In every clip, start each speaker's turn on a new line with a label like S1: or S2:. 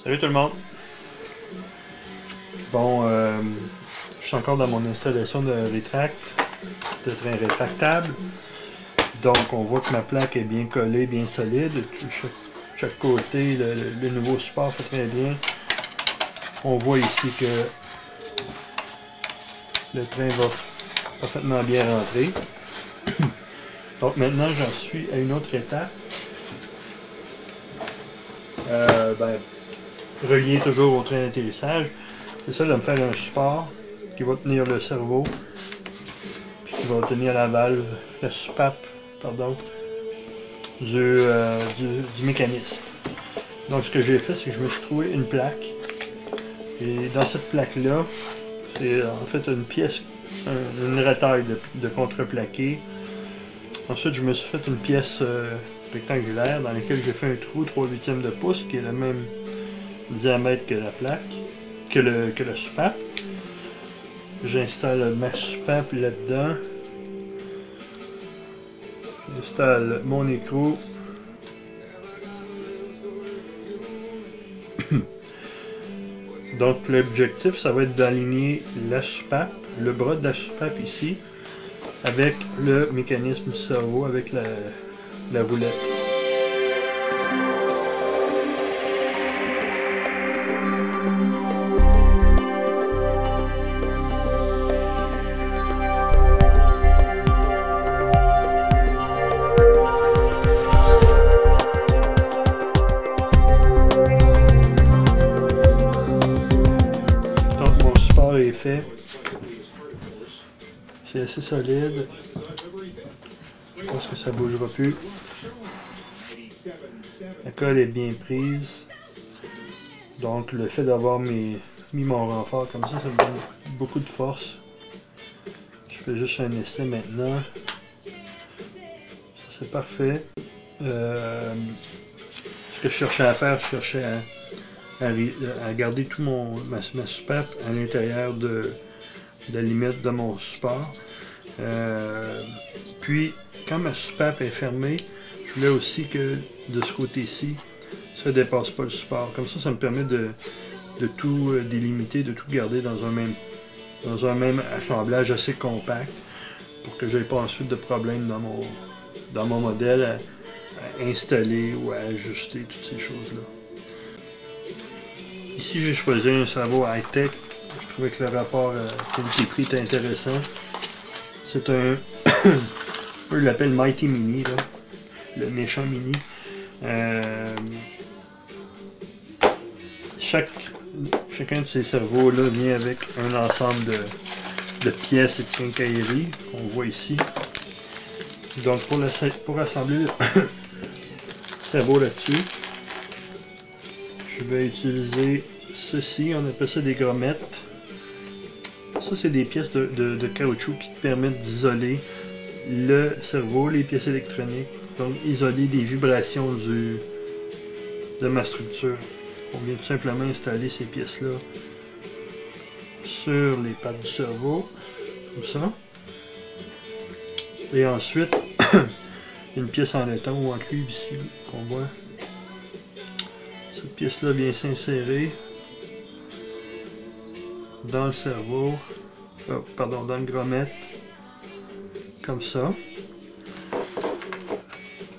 S1: Salut tout le monde! Bon, je suis encore dans mon installation de rétract, de train rétractable. Donc on voit que ma plaque est bien collée, bien solide. Chaque côté, le nouveau support fait très bien. On voit ici que le train va parfaitement bien rentrer. Donc maintenant j'en suis à une autre étape. Relié toujours au train d'atterrissage. C'est ça de me faire un support qui va tenir le cerveau, puis qui va tenir la valve, la soupape, pardon, du mécanisme. Donc ce que j'ai fait, c'est que je me suis trouvé une plaque. Et dans cette plaque-là, c'est en fait une pièce, une retaille de contreplaqué. Ensuite, je me suis fait une pièce rectangulaire dans laquelle j'ai fait un trou 3/8 de pouce qui est le même diamètre que la plaque, que la soupape. J'installe ma soupape là-dedans. J'installe mon écrou. Donc l'objectif, ça va être d'aligner la soupape, le bras de la soupape ici, avec le mécanisme du cerveau, avec la roulette. Donc mon support est fait. C'est assez solide. Je pense que ça ne bougera plus. La colle est bien prise. Donc le fait d'avoir mis mon renfort comme ça me donne beaucoup de force. Je fais juste un essai maintenant. Ça c'est parfait. Ce que je cherchais à faire, je cherchais à garder tout ma soupape à l'intérieur de la limite de mon support. Puis quand ma soupape est fermée, je voulais aussi que de ce côté-ci, ça ne dépasse pas le support. Comme ça me permet de tout délimiter, de tout garder dans un même assemblage assez compact pour que je n'aie pas ensuite de problème dans mon modèle à installer ou à ajuster toutes ces choses-là. Ici, j'ai choisi un cerveau high-tech. Je trouvais que le rapport qualité-prix était intéressant. C'est un... eux l'appellent Mighty Mini, là. Le méchant Mini. Chacun de ces cerveaux-là vient avec un ensemble de pièces et de quincailleries qu'on voit ici. Donc pour assembler le cerveau là-dessus, je vais utiliser ceci, on appelle ça des grommettes. Ça c'est des pièces de caoutchouc qui te permettent d'isoler le cerveau, les pièces électroniques, donc isoler des vibrations de ma structure. On vient tout simplement installer ces pièces-là sur les pattes du cerveau, comme ça. Et ensuite, une pièce en laiton ou en cuivre ici, qu'on voit. Cette pièce-là vient s'insérer dans le cerveau, dans le grommette, comme ça.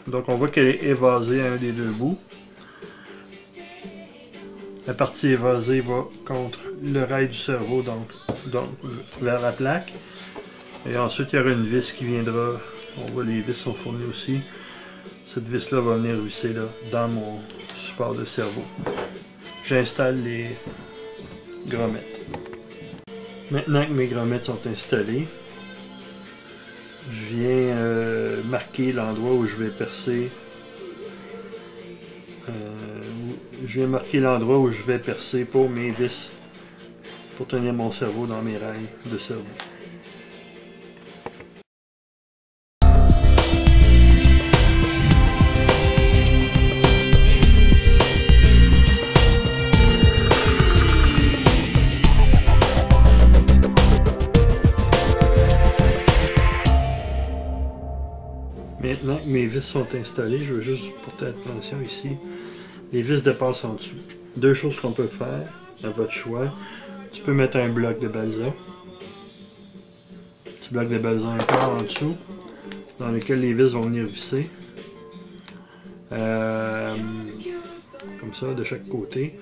S1: Donc on voit qu'elle est évasée à un des deux bouts. La partie évasée va contre le rail du cerveau, donc vers la plaque. Et ensuite il y aura une vis qui viendra, on voit les vis sont fournies aussi. Cette vis-là va venir visser là, dans mon support de cerveau. J'installe les grommettes. Maintenant que mes grommettes sont installées, je viens marquer l'endroit où je vais percer. Pour mes vis, pour tenir mon cerveau dans mes rails de cerveau. Maintenant que mes vis sont installées, je veux juste porter attention ici. Les vis dépassent en dessous. Deux choses qu'on peut faire, à votre choix. Tu peux mettre un bloc de balsa. Petit bloc de balsa encore en dessous, dans lequel les vis vont venir visser. Comme ça, de chaque côté.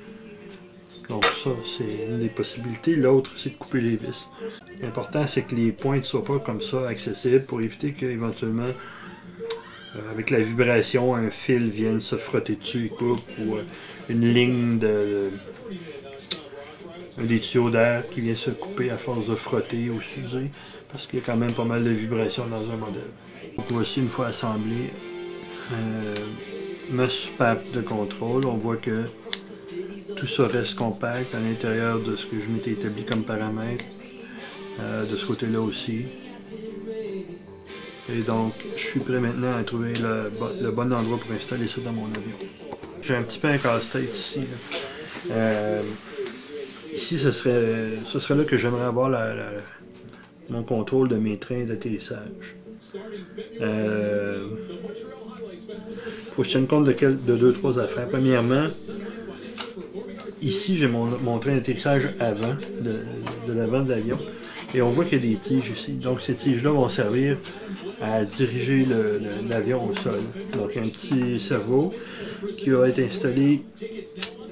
S1: Donc ça, c'est une des possibilités. L'autre, c'est de couper les vis. L'important, c'est que les pointes ne soient pas comme ça accessibles pour éviter qu'éventuellement, avec la vibration, un fil vienne se frotter dessus et coupe, ou une ligne des tuyaux d'air qui vient se couper à force de frotter ou s'user, parce qu'il y a quand même pas mal de vibrations dans un modèle. Donc voici, une fois assemblé, ma soupape de contrôle. On voit que tout ça reste compact à l'intérieur de ce que je m'étais établi comme paramètre. De ce côté-là aussi. Et donc, je suis prêt maintenant à trouver le bon endroit pour installer ça dans mon avion. J'ai un petit peu un casse-tête ici. Ici, ce serait là que j'aimerais avoir mon contrôle de mes trains d'atterrissage. Faut que je tienne compte de 2-3 affaires. Premièrement, ici j'ai mon train d'atterrissage avant, de l'avant de l'avion. Et on voit qu'il y a des tiges ici. Donc ces tiges-là vont servir à diriger l'avion au sol. Donc il y a un petit cerveau qui va être installé,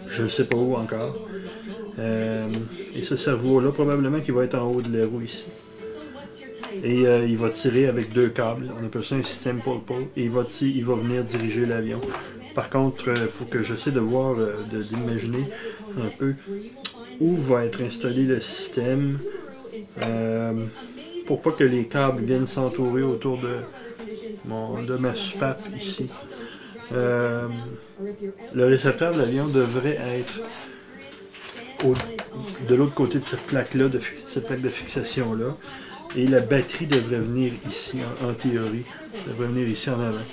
S1: je ne sais pas où encore. Et ce cerveau-là, probablement qu'il va être en haut de l'aéro ici. Et il va tirer avec 2 câbles. On appelle ça un système pole-pole. Et il va venir diriger l'avion. Par contre, il faut que j'essaie de voir, d'imaginer un peu où va être installé le système. Pour pas que les câbles viennent s'entourer autour de ma soupape ici. Le récepteur de l'avion devrait être de l'autre côté de cette plaque-là, de cette plaque de fixation-là. Et la batterie devrait venir ici, en théorie. Elle devrait venir ici en avant.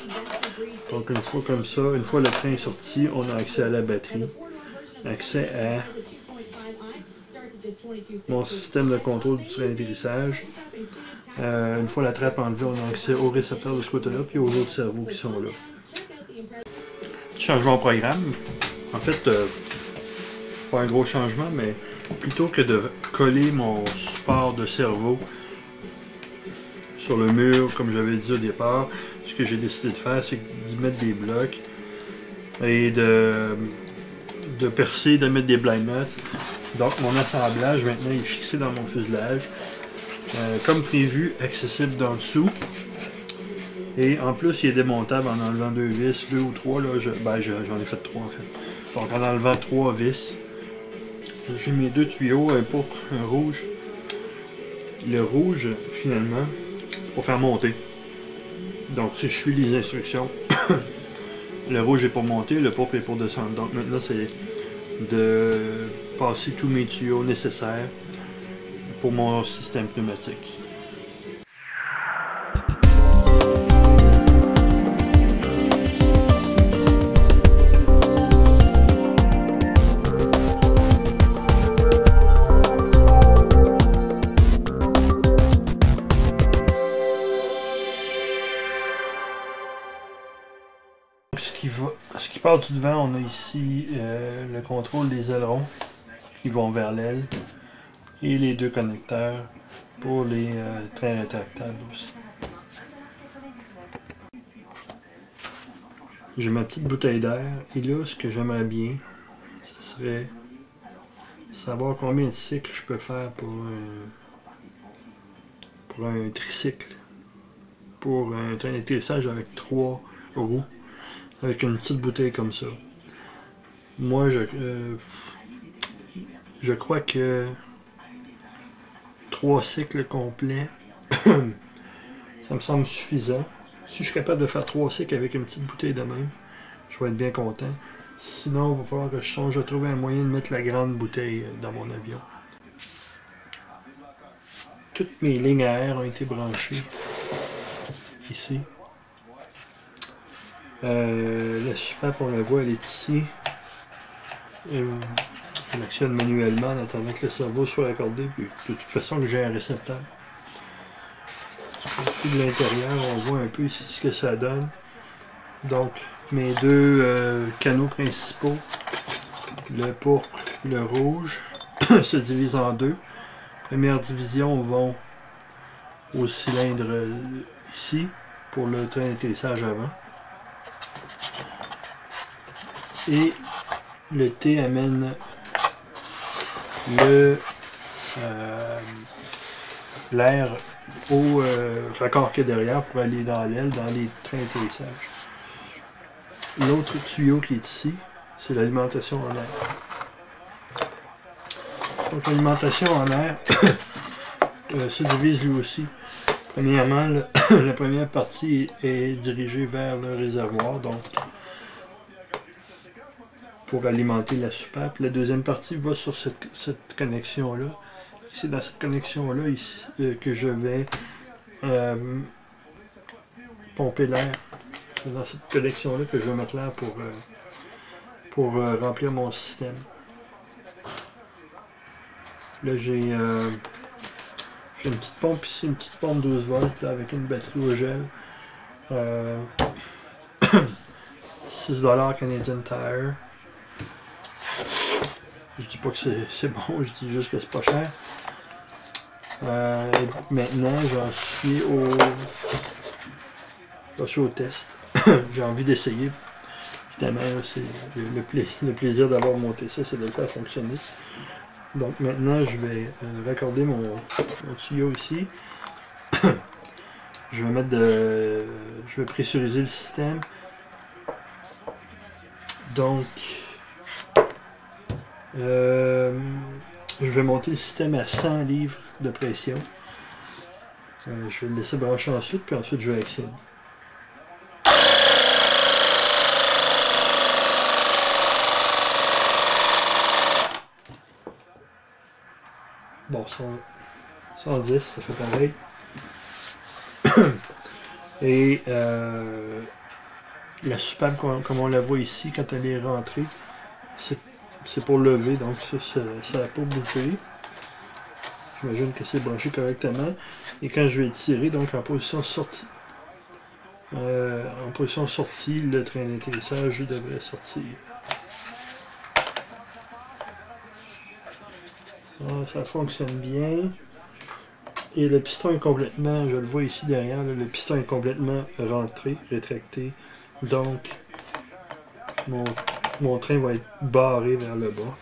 S1: Donc une fois comme ça, une fois le train est sorti, on a accès à la batterie. Accès à mon système de contrôle du train d'atterrissage. Une fois la trappe enlevée, on a accès au récepteur de ce côté-là, puis aux autres cerveaux qui sont là. Changement de programme. En fait, pas un gros changement, mais plutôt que de coller mon support de cerveau sur le mur, comme j'avais dit au départ, ce que j'ai décidé de faire, c'est d'y mettre des blocs et de percer, de mettre des blind nuts. Donc mon assemblage maintenant est fixé dans mon fuselage, comme prévu, accessible d'en dessous. Et en plus, il est démontable en enlevant 2 vis, 2 ou 3. J'en ai fait 3 en fait. Donc en enlevant 3 vis, j'ai mes 2 tuyaux, un pourpre, un rouge. Le rouge, finalement, c'est pour faire monter. Donc si je suis les instructions, le rouge est pour monter, le pourpre est pour descendre. Donc maintenant, c'est de passer tous mes tuyaux nécessaires pour mon système pneumatique. Ce qui part du devant, on a ici le contrôle des ailerons qui vont vers l'aile et les 2 connecteurs pour les trains rétractables aussi. J'ai ma petite bouteille d'air et là, ce que j'aimerais bien, ce serait savoir combien de cycles je peux faire pour un tricycle, pour un train d'atterrissage avec 3 roues. Avec une petite bouteille comme ça. Moi, je crois que 3 cycles complets, ça me semble suffisant. Si je suis capable de faire 3 cycles avec une petite bouteille de même, je vais être bien content. Sinon, il va falloir que je songe à trouver un moyen de mettre la grande bouteille dans mon avion. Toutes mes lignes à air ont été branchées ici. La soupape, on la voit, elle est ici. Je l'actionne manuellement en attendant que le cerveau soit accordé. Puis, de toute façon, j'ai un récepteur. De l'intérieur, on voit un peu ici ce que ça donne. Donc, mes 2 canaux principaux le pourpre et le rouge se divisent en deux. Première division vont au cylindre ici pour le train d'atterrissage avant. Et le T amène l'air au raccord qu'il y a derrière pour aller dans l'aile, dans les trains d'atterrissage. L'autre tuyau qui est ici, c'est l'alimentation en air. Donc l'alimentation en air se divise lui aussi. Premièrement, la première partie est dirigée vers le réservoir, donc pour alimenter la soupape. La deuxième partie va sur cette connexion-là. C'est dans cette connexion-là que je vais pomper l'air. C'est dans cette connexion-là que je vais mettre l'air pour remplir mon système. Là, j'ai une petite pompe ici, une petite pompe 12 volts là, avec une batterie au gel. 6$ Canadian Tire. Je dis pas que c'est bon, je dis juste que c'est pas cher. Maintenant, j'en suis au test. J'ai envie d'essayer. Évidemment, c'est le plaisir d'avoir monté ça, c'est de le faire fonctionner. Donc maintenant, je vais raccorder mon tuyau ici. Je vais pressuriser le système. Donc, je vais monter le système à 100 livres de pression. Je vais le laisser brancher ensuite, puis ensuite je vais actionner. Bon, 110, ça fait pareil. Et la soupape, comme on la voit ici, quand elle est rentrée, c'est pour lever, donc ça n'a pas bougé. J'imagine que c'est branché correctement. Et quand je vais tirer, donc en position sortie, le train d'atterrissage devrait sortir. Ça fonctionne bien. Et le piston est complètement, je le vois ici derrière, là, le piston est complètement rentré, rétracté. Donc, mon train va être barré vers le bas.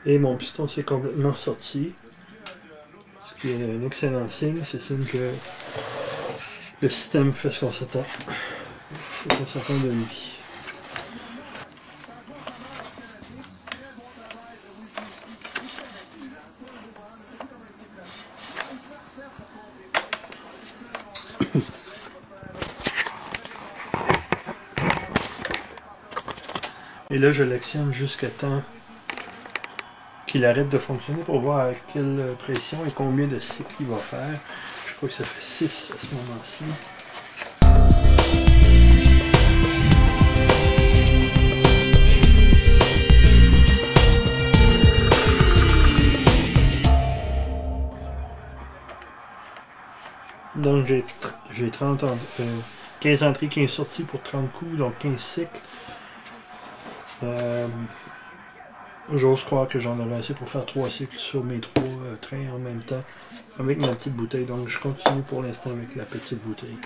S1: Et mon piston s'est complètement sorti. Ce qui est un excellent signe, c'est signe que le système fait ce qu'on s'attend. Ce qu'on s'attend de lui. Et là, je l'actionne jusqu'à temps qu'il arrête de fonctionner pour voir à quelle pression et combien de cycles il va faire. Je crois que ça fait 6 à ce moment-ci. Donc j'ai 15 entrées, 15 sorties pour 30 coups, donc 15 cycles. J'ose croire que j'en aurai assez pour faire 3 cycles sur mes 3 trains en même temps avec ma petite bouteille. Donc je continue pour l'instant avec la petite bouteille.